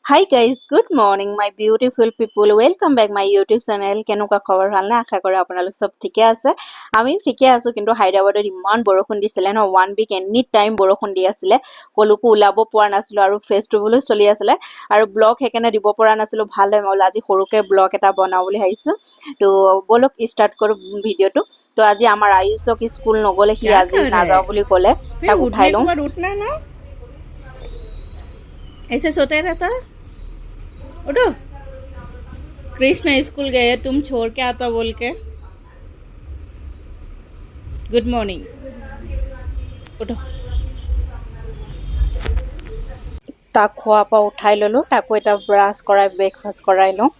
Hi guys, good morning my beautiful people. Welcome back my YouTube channel. কেনেকুৱা খবৰ ভাল না আশা কৰো আপোনালোক সব ঠিকে আছে আমি ঠিকে আছো কিন্তু হায়দৰাবাদত ইমান বৰষুণ দিছিলে ন 1 week এনি টাইম বৰষুণ দি আছিলে কলুকু ওলাব পৰা নাছিল আৰু ফেষ্টিভেলো চলি আছিলে আৰু ব্লগ হেকেনে দিব পৰা নাছিল ভাল হয় মই আজি সৰুকে ব্লগ এটা বনাও বুলি ভাবিছো তো বলক স্টাৰ্ট কৰো ভিডিওটো তো আজি আমাৰ আয়ুষক স্কুল নগলে সি क्या আজি कर रहा है নাযাও বুলি ক'লে फिर তাক উঠাই उठने के লওঁ बाद उठना ना ऐसे सोते रहता उठो कृष्ण स्कूल गए तुम छोड़ के आता बोल के गुड मॉर्निंग उठो তাক খোৱাৰ পৰা উঠাই ললো তাকো এটা ব্ৰাছ কৰাই ব্ৰেকফাষ্ট কৰাই লওঁ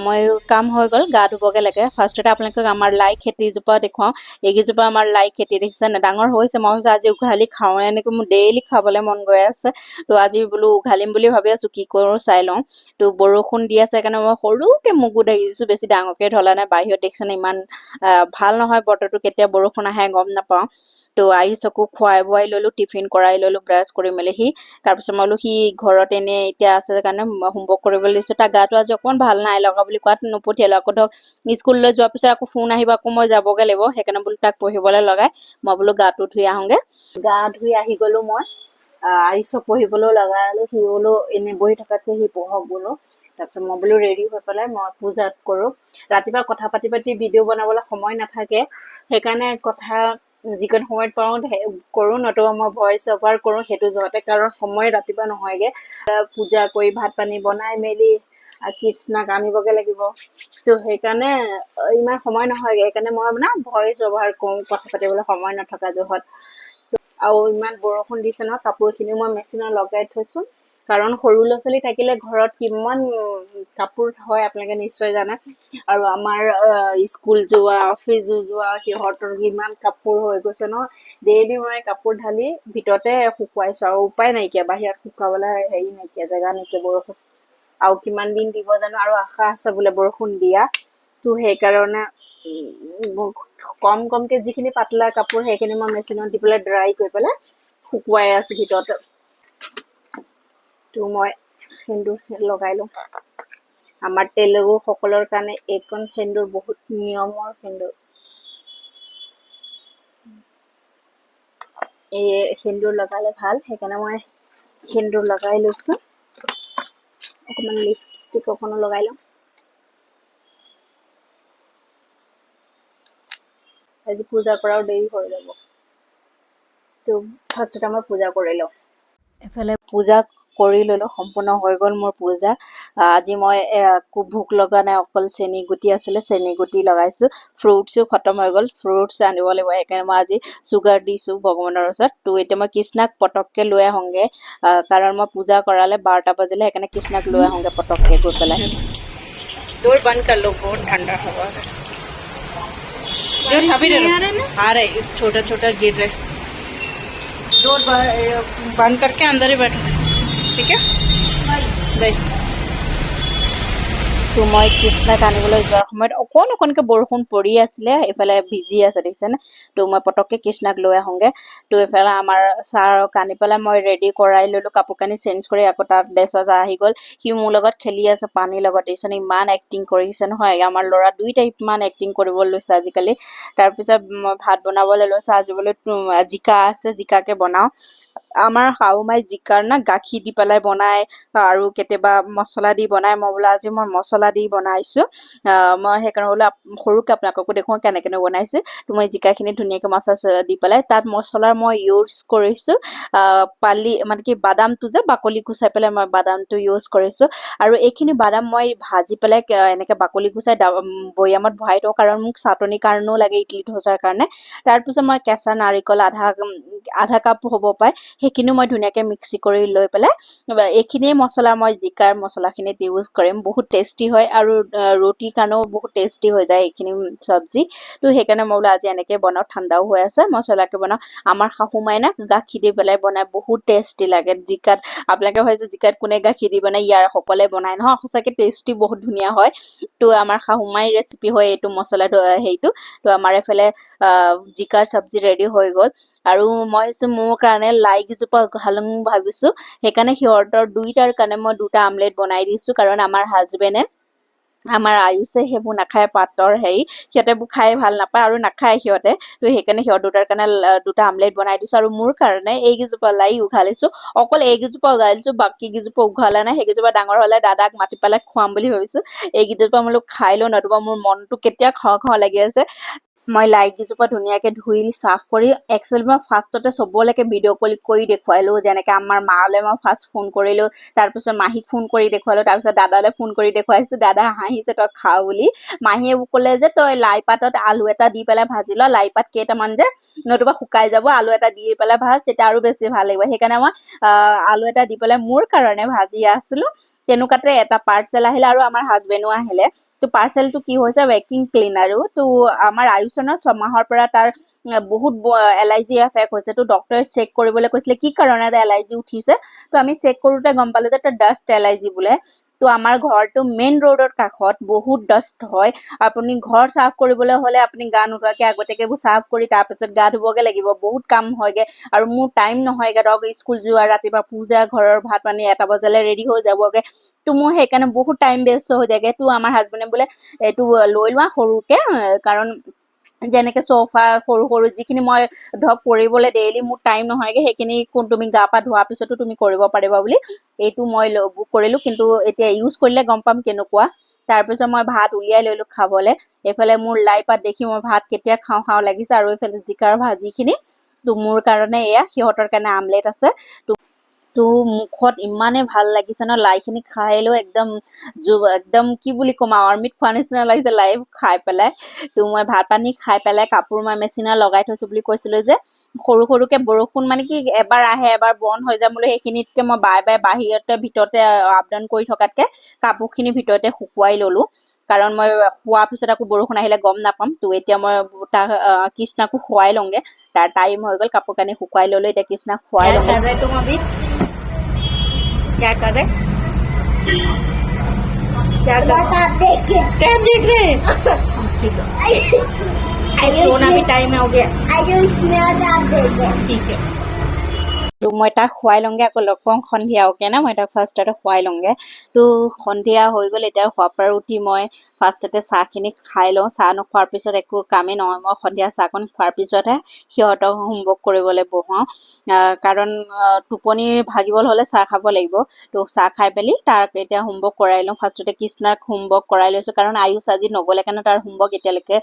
মই কাম হৈ গ'ল গা ধুবগে লাগে ফাৰ্ষ্টতে আপোনালোকক আমাৰ লাই খেতিজোপা দেখুৱাওঁ এইকেইজোপা আমাৰ লাই খেতি দেখিছে নে ডাঙৰ হৈছে মই ভাবিছোঁ আজি উঘালি খাওঁ এনেকৈ মোৰ ডেইলি খাবলৈ মন গৈ আছে তো আজি বোলো উঘালিম বুলি ভাবি আছো কি কৰোঁ চাই লওঁ তো বৰষুণ দি আছে সেইকাৰণে মই সৰুকে মগু দাগিছো বেছি ডাঙৰকে ঢলা নাই বাহিৰত দেখিছে নে ইমান ভাল নহয় বতৰটো কেতিয়া বৰষুণ আহে গম নাপাওঁ তো আয়ুষকো খুৱাই বোৱাই ললো টিফিন কৰাই ললো ব্ৰাছ কৰি মেলি সি তাৰপিছত মই বোলো সি ঘৰত এনে এতিয়া আছে কাৰণে হোমৱৰ্ক কৰিবলৈ দিছো তাৰ গাটো আজি অকণমান ভাল নাই লগা বুলি কোৱাত নপঠিয়ালো আকৌ ধৰক স্কুললৈ যোৱাৰ পিছত আকৌ ফোন আহিব আকৌ মই যাবগে লাগিব সেইকাৰণে বোলো তাক পঢ়িবলৈ লগাই মই বোলো গাটো ধুই আহোগে গা ধুই আহি গলো মই আয়ুষক পঢ়িবলৈ লগালো সি বোলো এনে বহি থকাতকে সি পঢ়ক বোলো তাৰপিছত মই বোলো ৰেডি হৈ পেলাই মই পূজাত কৰো ৰাতিপুৱা কথা পাতি পাতি ভিডিঅ' বনাবলৈ সময় নাথাকে সেইকাৰণে কথা যিকণ সময়ত পাওঁ কৰো নতুবা মই ভইচ অভাৰ কৰো সেইটো জহতে কাৰণ সময় ৰাতিপুৱা নহয়গে পূজা কৰি ভাত পানী বনাই মেলি কৃষ্ণাক আনিবগে লাগিব তো সেইকাৰণে ইমান সময় নহয়গে সেইকাৰণে মই মানে ভইচ অভাৰ কৰো কথা পাতিবলৈ সময় নথকা জহত আৰু ইমান বৰষুণ দিছে ন কাপোৰখিনি মই মেচিনত লগাই থৈছো কাৰণ সৰু ল'ৰা ছোৱালী থাকিলে ঘৰত কিমান কাপোৰ হয় আপোনালোকে নিশ্চয় জানে আৰু আমাৰ স্কুল যোৱা অফিচ যোৱা সিহঁতৰ কিমান কাপোৰ হৈ গৈছে ন ডেইলি মই কাপোৰ ঢালি ভিতৰতে শুকুৱাইছো আৰু উপায় নাইকিয়া বাহিৰত শুকুৱাবলৈ হেৰি নাইকিয়া জেগা নাইকিয়া বৰষুণ আৰু কিমান দিন দিব জানো আৰু আশা আছে বোলে বৰষুণ দিয়া তো সেইকাৰণে কমকে যিখিনি পাতলা কাপোৰ সেইখিনি মই মেচিনত দি পেলাই ড্ৰাই কৰি পেলাই শুকুৱাই আছো ভিতৰতে তো মই সেন্দুৰ লগাই লওঁ আমাৰ তেলেগু সকলৰ কাৰণে এইখন সেন্দুৰ বহুত নিয়মৰ সেন্দুৰ এই সেন্দুৰ লগালে ভাল সেইকাৰণে মই সেন্দুৰ লগাই লৈছো অকণমান লিপষ্টিক অকণো লগাই লওঁ আজি পূজা কৰাও দেৰি হৈ যাব তো ফাৰ্ষ্টতে মই পূজা কৰি লওঁ এফালে পূজা কৰি ললো সম্পূৰ্ণ হৈ গ'ল মোৰ পূজা আজি মই ভোক লগা নাই অকল চেনি গুটি আছিলে চেনি গুটি লগাইছো ফ্ৰুটছো খতম হৈ গ'ল ফ্ৰুটছ আনিব লাগিব সেইকাৰণে মই আজি চুগাৰ দিছো ভগৱানৰ ওচৰত তো এতিয়া মই কৃষ্ণাক পটককে লৈ আহোঁগে কাৰণ মই পূজা কৰালে 12টা বাজিলে সেইকাৰণে কৃষ্ণাক লৈ আহোঁগে পটককে গৈ পেলাই डोर बंद कर लो बहुत ठंडा हवा है जो सभी आ रहे छोटा छोटा गिर रहे डोर बंद करके अंदर ही बैठो ठीक है देख তো মই কৃষ্ণাক আনিবলৈ যোৱাৰ সময়ত অকণকে বৰষুণ পৰি আছিলে এইফালে ভিজি আছে দেখিছেনে তো মই পটককে কৃষ্ণাক লৈ আহোঁগে তো এইফালে আমাৰ ছাৰক আনি পেলাই মই ৰেডি কৰাই ললো কাপোৰ কানি চেঞ্জ কৰি আকৌ তাত ড্ৰেছৰ আহি গ'ল সি মোৰ লগত খেলি আছে পানীৰ লগত দেখিছেনে ইমান এক্টিং কৰিছে নহয় আমাৰ ল'ৰা দুইটা ইমান এক্টিং কৰিব লৈছে আজিকালি তাৰপিছত মই ভাত বনাবলৈ লৈছোঁ আজি বোলে জিকা আছে জিকাকে বনাওঁ আমাৰ শাহুমাই জিকাৰ না গাখীৰ দি পেলাই বনাই আৰু কেতিয়াবা মছলা দি বনাই মই বোলো আজি মই মছলা দি বনাইছো মই সেইকাৰণে বোলো সৰুকে আপোনালোককো দেখুৱাওঁ কেনেকৈ বনাইছে তো মই জিকাখিনি ধুনীয়াকৈ মছলা দি পেলাই তাত মছলাৰ মই ইউজ কৰিছো পালি মানে কি বাদামটো যে বাকলি গুচাই পেলাই মই বাদামটো ইউজ কৰিছো আৰু এইখিনি বাদাম মই ভাজি পেলাই এনেকৈ বাকলি গুচাই বৈয়ামত ভৰাই থওঁ কাৰণ মোক চাটনিৰ কাৰণেও লাগে ইডলি ধোচাৰ কাৰণে তাৰপিছত মই কেঁচা নাৰিকল আধা কাপ হ'ব পায় সেইখিনিও মই ধুনীয়াকৈ মিক্সি কৰি লৈ পেলাই এইখিনিয়ে মছলা মই জিকাৰ মছলাখিনিত ইউজ কৰিম বহুত টেষ্টি হয় আৰু ৰুটিৰ কাৰণেও বহুত টেষ্টি হৈ যায় এইখিনি চব্জি তো সেইকাৰণে মই বোলো আজি এনেকৈ বনাওঁ ঠাণ্ডাও হৈ আছে মছলাকে বনাওঁ আমাৰ শাহুমাই না গাখীৰ দি পেলাই বনাই বহুত টেষ্টি লাগে জিকাত আপোনালোকে ভাবিছে জিকাত কোনে গাখীৰ দি বনাই ইয়াৰ সকলে বনাই নহয় সঁচাকৈ টেষ্টি বহুত ধুনীয়া হয় তো আমাৰ শাহুমাই ৰেচিপি হয় এইটো মছলাটো হেৰিটো তো আমাৰ এইফালে জিকাৰ চব্জি ৰেডি হৈ গ'ল আৰু মই মোৰ কাৰণে লাই কেইজোপা উঘালং ভাবিছোঁ সেইকাৰণে সিহঁতৰ দুইটাৰ কাৰণে মই দুটা আমলেট বনাই দিছোঁ কাৰণ আমাৰ হাজবেণ্ডে আমাৰ আয়ুষে সেইবোৰ নাখায় পাতৰ হেৰি সিহঁতে এইবোৰ খাই ভাল নাপায় আৰু নাখায় সিহঁতে তো সেইকাৰণে সিহঁত দুটাৰ কাৰণে দুটা আমলেট বনাই দিছোঁ আৰু মোৰ কাৰণে এইকেইজোপা লাই উঘালিছোঁ অকল এইকেইজোপা উঘালিছোঁ বাকী কেইজোপা উঘালা নাই সেইকেইজোপা ডাঙৰ হ'লে দাদাক মাতি পেলাই খুৱাম বুলি ভাবিছোঁ এইকেইজোপা বোলো খাই লওঁ নতুবা মোৰ মনটো কেতিয়া খাওঁ খাওঁ লাগি আছে মই লাই কেইজোপা ধুনীয়াকৈ ধুই চাফ কৰি একচুৱেলি মই ফাৰ্ষ্টতে চবলৈকে ভিডিঅ' কল কৰি দেখুৱালোঁ যেনেকৈ আমাৰ মালৈ মই ফাৰ্ষ্ট ফোন কৰিলোঁ তাৰপিছত মাহীক ফোন কৰি দেখুৱালোঁ তাৰপিছত দাদালৈ ফোন কৰি দেখুৱাইছোঁ দাদা হাঁহিছে তই খাওঁ বুলি মাহীয়ে ক'লে যে তই লাই পাতত আলু এটা দি পেলাই ভাজি ল লাই পাত কেইটামান যে নতুবা শুকাই যাব আলু এটা দি পেলাই ভাজ তেতিয়া আৰু বেছি ভাল লাগিব সেইকাৰণে মই আলু এটা দি পেলাই মোৰ কাৰণে ভাজি আছিলোঁ তেনেকুৱাতে এটা পাৰ্চেল আহিলে আৰু আমাৰ হাজবেণ্ডো আহিলে তো পাৰ্চেলটো কি হৈছে ভেকিউম ক্লিনাৰো তো আমাৰ আয়ুষনৰ 6 মাহৰ পৰা তাৰ বহুত এলাৰ্জি এফেক্ট হৈছে তো ডক্টৰে চেক কৰিবলৈ কৈছিলে কি কাৰণত এলাৰ্জি উঠিছে তো আমি চেক কৰোঁতে গম পালোঁ যে তাৰ ডাষ্ট এলাৰ্জি বোলে তো আমাৰ ঘৰটো মেইন ৰোডৰ কাষত বহুত ডাষ্ট হয় আপুনি ঘৰ চাফ কৰিবলৈ হ'লে আপুনি গা নোধোৱাকৈ আগতীয়াকৈ এইবোৰ চাফ কৰি তাৰপিছত গা ধুবগৈ লাগিব বহুত কাম হয়গৈ আৰু মোৰ টাইম নহয়গৈ ধৰক স্কুল যোৱা ৰাতিপুৱা পূজা ঘৰৰ ভাত পানী 1 বজালৈ ৰেডি হৈ যাবগৈ তো মোৰ সেইকাৰণে বহুত টাইম ৱেষ্ট হৈ যায়গৈ তো আমাৰ হাজবেণ্ডে বোলে এইটো লৈ লোৱা সৰুকৈ কাৰণ যেনেকৈ চফা সৰু সৰু যিখিনি মই ধৰক কৰিবলৈ ডেইলি মোৰ টাইম নহয়গৈ সেইখিনি তুমি গা পা ধোৱাৰ পিছতো তুমি কৰিব পাৰিবা বুলি এইটো মই বুক কৰিলোঁ কিন্তু এতিয়া ইউজ কৰিলে গম পাম কেনেকুৱা তাৰপিছত মই ভাত উলিয়াই লৈলোঁ খাবলৈ এইফালে মোৰ লাই পাত দেখি মই ভাত কেতিয়া খাওঁ খাওঁ লাগিছে আৰু এইফালে জিকাৰ ভাজিখিনি তো মোৰ কাৰণে এয়া সিহঁতৰ কাৰণে আমলেট আছে তো মুখত ইমানে ভাল লাগিছে ন লাইখিনি খাই লৈ একদম কি বুলি ক'ম আৰু অমৃত খোৱা নিচিনা লাগিছে লাই খাই পেলাই তো মই ভাত পানী খাই পেলাই কাপোৰ মই মেচিনত লগাই থৈছোঁ বুলি কৈছিলোঁ যে সৰু সৰুকৈ বৰষুণ মানে কি এবাৰ আহে এবাৰ বন্ধ হৈ যাম বুলি সেইখিনিতকৈ মই বাৰে বাহিৰতে ভিতৰতে আপ ডাউন কৰি থকাতকৈ কাপোৰখিনি ভিতৰতে শুকুৱাই ল'লোঁ কাৰণ মই শোৱাৰ পিছত আকৌ বৰষুণ আহিলে গম নাপাম তো এতিয়া মই তাক কৃষ্ণাকো শুৱাই লওঁগৈ তাৰ টাইম হৈ গ'ল কাপোৰ কানি শুকুৱাই ল'লোঁ এতিয়া কৃষ্ণাক শুৱাই লওঁগৈ क्या कर रहे क्या कर टैब देख रहे ठीक है सोना भी टाइम हो गया ठीक है তো মই তাক খুৱাই লওঁগৈ আকৌ লগ পাওঁ সন্ধিয়া অ'কে না মই তাক ফাৰ্ষ্টতে খুৱাই লওঁগৈ তো সন্ধিয়া হৈ গ'ল এতিয়া খোৱাৰ পৰা উঠি মই ফাৰ্ষ্টতে চাহখিনি খাই লওঁ চাহ নোখোৱাৰ পিছত একো কামেই নহয় মই সন্ধিয়া চাহকণ খোৱাৰ পিছতহে সিহঁতক হোমৱৰ্ক কৰিবলৈ বহাওঁ কাৰণ টোপনি ভাগিবলৈ হ'লে চাহ খাব লাগিব তো চাহ খাই পেলি তাক এতিয়া হোমৱৰ্ক কৰাই লওঁ ফাৰ্ষ্টতে কৃষ্ণাক হোমৱৰ্ক কৰাই লৈছোঁ কাৰণ আয়ুষ আজি নগ'লে কাৰণে তাৰ হোমৱৰ্ক এতিয়ালৈকে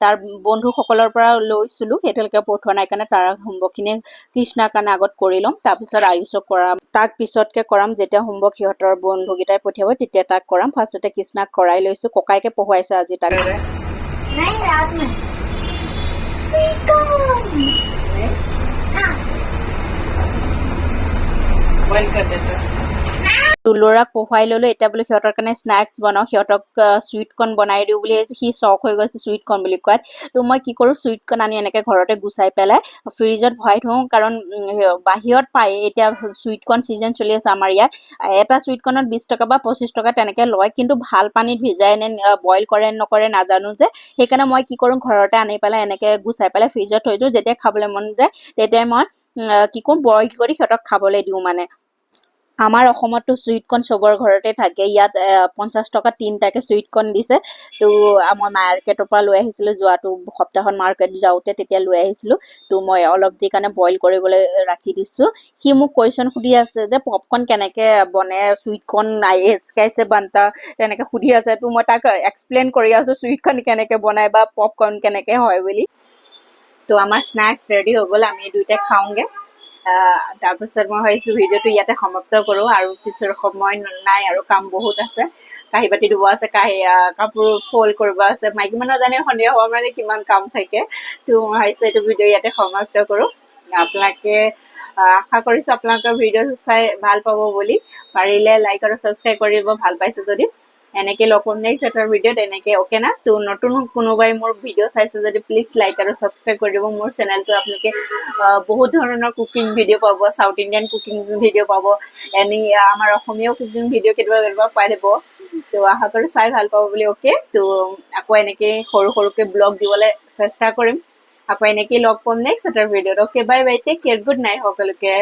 তাৰ বন্ধুসকলৰ পৰা লৈছিলোঁ সেইটোলৈকে পঠোৱা নাই কাৰণে তাৰ হোমৱৰ্কখিনি কৃষ্ণাৰ কাৰণে আগত কৰি ল'ম তাৰপিছত আয়ুষক কৰাম তাক পিছতকৈ কৰাম যেতিয়া হোমৱৰ্ক সিহঁতৰ বন্ধুকেইটাই পঠিয়াব তেতিয়া তাক কৰাম ফাৰ্ষ্টতে কৃষ্ণাক কৰাই লৈছোঁ ককাইকে পঢ়ুৱাইছে আজি তাক তো ল'ৰাক পঢ়ুৱাই ল'লোঁ এতিয়া বোলো সিহঁতৰ কাৰণে স্নেক্স বনাওঁ সিহঁতক চুইটকৰ্ণ বনাই দিওঁ বুলি ভাবিছোঁ সি চখ হৈ গৈছে চুইটকৰ্ণ বুলি কোৱাত তো মই কি কৰোঁ চুইটকৰ্ণ আনি এনেকৈ ঘৰতে গুচাই পেলাই ফ্ৰিজত ভৰাই থওঁ কাৰণ বাহিৰত পায় এতিয়া চুইটকৰ্ণ ছিজন চলি আছে আমাৰ ইয়াত এটা চুইটকৰ্ণত 20 টকা বা 25 টকা তেনেকৈ লয় কিন্তু ভাল পানীত ভিজাই নে বইল কৰে নকৰে নাজানো যে সেইকাৰণে মই কি কৰোঁ ঘৰতে আনি পেলাই এনেকৈ গুচাই পেলাই ফ্ৰিজত থৈ দিওঁ যেতিয়া খাবলৈ মন যায় তেতিয়াই মই কি কৰোঁ বইল কৰি সিহঁতক খাবলৈ দিওঁ মানে আমাৰ অসমতো চুইটকৰ্ণ চবৰ ঘৰতে থাকে ইয়াত 50 টকা 3টাকৈ চুইটকৰ্ণ দিছে তো মই মাৰ্কেটৰ পৰা লৈ আহিছিলোঁ যোৱাটো সপ্তাহত মাৰ্কেট যাওঁতে তেতিয়া লৈ আহিছিলোঁ তো মই অলপ দি কাৰণে বইল কৰিবলৈ ৰাখি দিছোঁ সি মোক কুৱেশ্যন সুধি আছে যে পপকৰ্ণ কেনেকৈ বনে চুইটকৰ্ণ कैसे बनता তেনেকৈ সুধি আছে তো মই তাক এক্সপ্লেইন কৰি আছোঁ চুইটকৰ্ণ কেনেকৈ বনায় বা পপকৰ্ণ কেনেকৈ হয় বুলি তো আমাৰ স্নেক্স ৰেডি হৈ গ'ল আমি দুইটাই খাওঁগৈ তাৰপিছত মই ভাবিছোঁ ভিডিঅ'টো ইয়াতে সমাপ্ত কৰোঁ আৰু পিছৰ সময় নাই আৰু কাম বহুত আছে কাঁহী বাতি ধুব আছে কাপোৰ ফল্ড কৰিব আছে মাইকী মানুহ জানে সন্ধিয়া হোৱা মানে কিমান কাম থাকে তো মই ভাবিছোঁ এইটো ভিডিঅ' ইয়াতে সমাপ্ত কৰোঁ আপোনালোকে আশা কৰিছোঁ আপোনালোকৰ ভিডিঅ' চাই ভাল পাব বুলি পাৰিলে লাইক আৰু ছাবস্ক্ৰাইব কৰিব ভাল পাইছে যদি এনেকৈ লগ পাম নেক্সট এটা ভিডিঅ'ত এনেকৈ অ'কে না তো নতুন কোনোবাই মোৰ ভিডিঅ' চাইছে যদি প্লিজ লাইক আৰু ছাবস্ক্ৰাইব কৰি দিব মোৰ চেনেলটো আপোনালোকে বহুত ধৰণৰ কুকিং ভিডিঅ' পাব সাউথ ইণ্ডিয়ান কুকিং ভিডিঅ' পাব আমাৰ অসমীয়াও কুকিং ভিডিঅ' কেতিয়াবা পাই যাব তো আশা কৰোঁ চাই ভাল পাব বুলি অ'কে তো আকৌ এনেকৈ সৰু সৰুকৈ ব্লগ দিবলৈ চেষ্টা কৰিম আকৌ এনেকেই লগ পাম নেক্সট এটা ভিডিঅ'ত okay bye bye take care good night সকলোকে